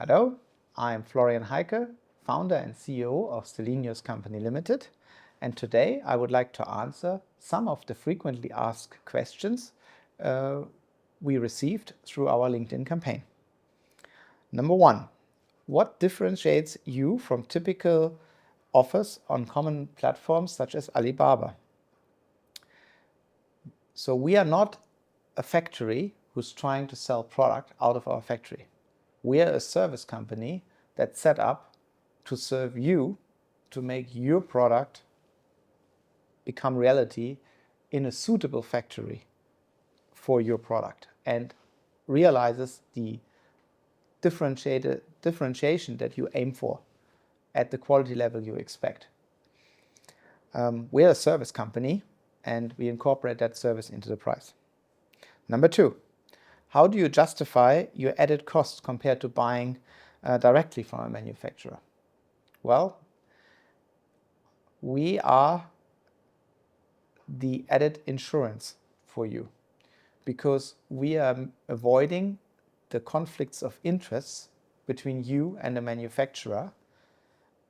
Hello, I'm Florian Heike, founder and CEO of Celinius Company Limited, and today I would like to answer some of the frequently asked questions we received through our LinkedIn campaign. Number one, what differentiates you from typical offers on common platforms such as Alibaba? So we are not a factory who's trying to sell product out of our factory. We are a service company that's set up to serve you, to make your product become reality in a suitable factory for your product and realizes the differentiation that you aim for at the quality level you expect. We're a service company and we incorporate that service into the price. Number two, how do you justify your added costs compared to buying directly from a manufacturer? Well, we are the added insurance for you because we are avoiding the conflicts of interests between you and the manufacturer,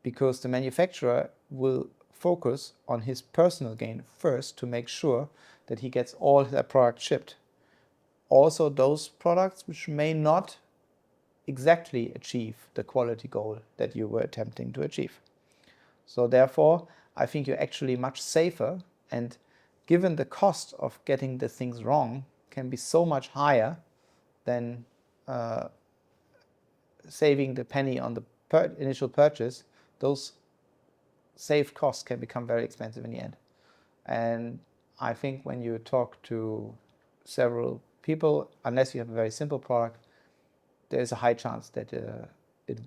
because the manufacturer will focus on his personal gain first to make sure that he gets all their products shipped. Also those products which may not exactly achieve the quality goal that you were attempting to achieve. So therefore, I think you're actually much safer, and given the cost of getting the things wrong can be so much higher than saving the penny on the initial purchase, those saved costs can become very expensive in the end. And I think when you talk to several people, unless you have a very simple product, there is a high chance that it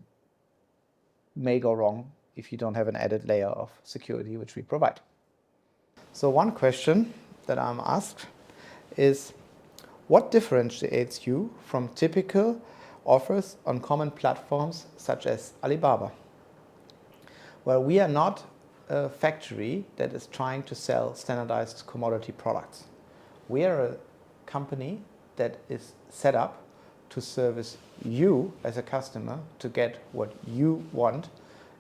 may go wrong if you don't have an added layer of security which we provide. So one question that I'm asked is, what differentiates you from typical offers on common platforms such as Alibaba? Well, we are not a factory that is trying to sell standardized commodity products. We are a company that is set up to service you as a customer to get what you want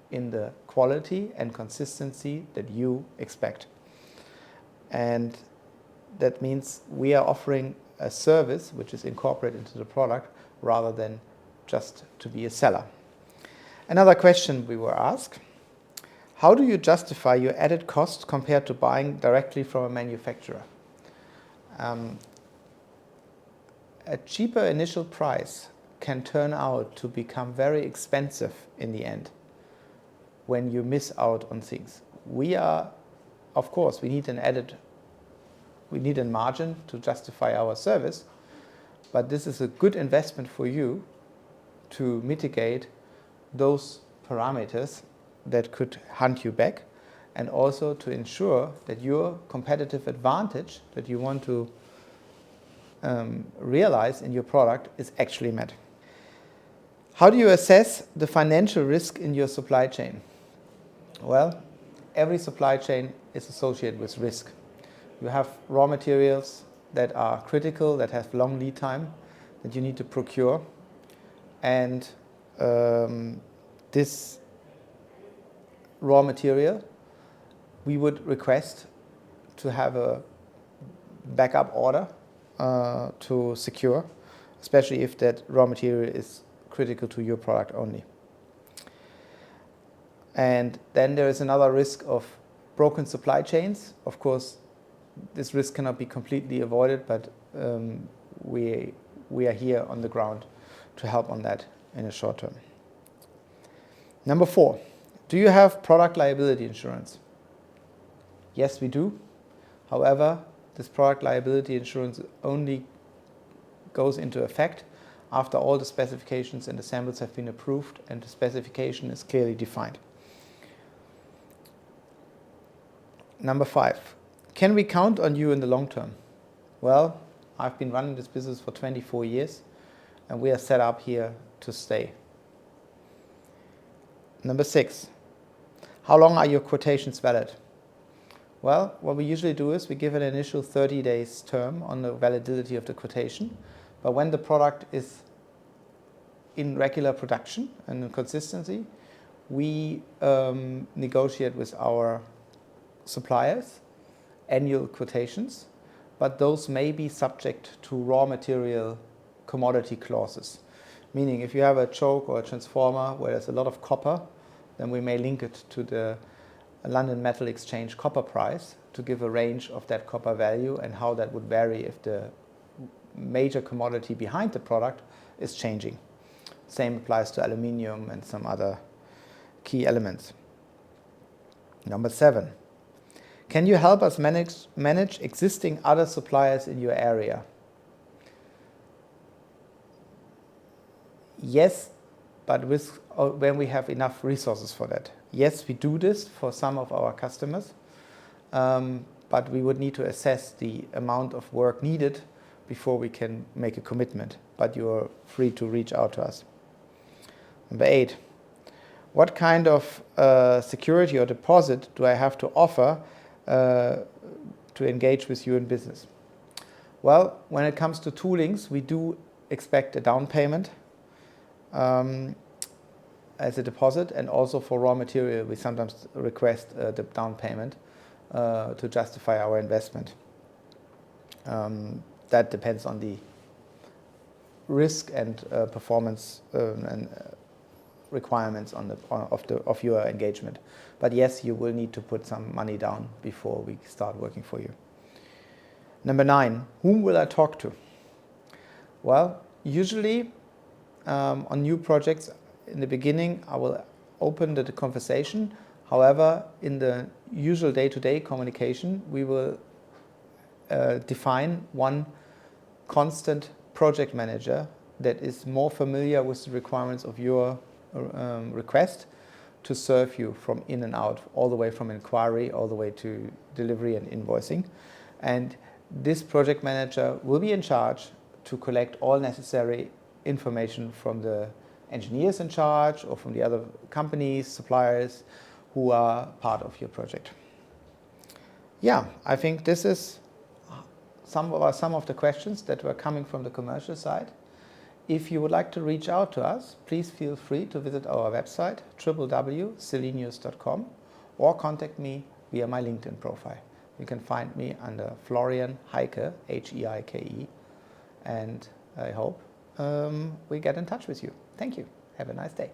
in the quality and consistency that you expect. And that means we are offering a service which is incorporated into the product rather than just to be a seller. Another question we were asked: how do you justify your added cost compared to buying directly from a manufacturer? A cheaper initial price can turn out to become very expensive in the end when you miss out on things. Of course, we need a margin to justify our service, but this is a good investment for you to mitigate those parameters that could hunt you back, and also to ensure that your competitive advantage that you want to realize in your product is actually met. How do you assess the financial risk in your supply chain? Well, every supply chain is associated with risk. You have raw materials that are critical, that have long lead time, that you need to procure, and this raw material we would request to have a backup order to secure, especially if that raw material is critical to your product only. And then there is another risk of broken supply chains. Of course, this risk cannot be completely avoided, but we are here on the ground to help on that in the short term. Number 4, do you have product liability insurance? Yes, we do. However, this product liability insurance only goes into effect after all the specifications and assemblies have been approved and the specification is clearly defined. Number 5, can we count on you in the long term? Well, I've been running this business for 24 years and we are set up here to stay. Number 6, how long are your quotations valid? Well, what we usually do is we give an initial 30 days term on the validity of the quotation, but when the product is in regular production and in consistency, we negotiate with our suppliers annual quotations, but those may be subject to raw material commodity clauses. Meaning if you have a choke or a transformer where there's a lot of copper, then we may link it to the London Metal Exchange copper price to give a range of that copper value and how that would vary if the major commodity behind the product is changing. Same applies to aluminium and some other key elements. Number 7. Can you help us manage existing other suppliers in your area? Yes, but when we have enough resources for that. Yes, we do this for some of our customers, but we would need to assess the amount of work needed before we can make a commitment. But you are free to reach out to us. Number 8. What kind of security or deposit do I have to offer to engage with you in business? Well, when it comes to toolings, we do expect a down payment as a deposit, and also for raw material we sometimes request the down payment to justify our investment. That depends on the risk and performance and requirements of your engagement. But yes, you will need to put some money down before we start working for you. Number 9, whom will I talk to? Well, usually on new projects in the beginning I will open the conversation. However, in the usual day-to-day communication we will define one constant project manager that is more familiar with the requirements of your request to serve you from in and out, all the way from inquiry all the way to delivery and invoicing. And this project manager will be in charge to collect all necessary information from the engineers in charge or from the other companies, suppliers who are part of your project. Yeah, I think this is some of the questions that were coming from the commercial side. If you would like to reach out to us, please feel free to visit our website www.celinius.com or contact me via my LinkedIn profile. You can find me under Florian Heike, H-E-I-K-E, and I hope we get in touch with you. Thank you. Have a nice day.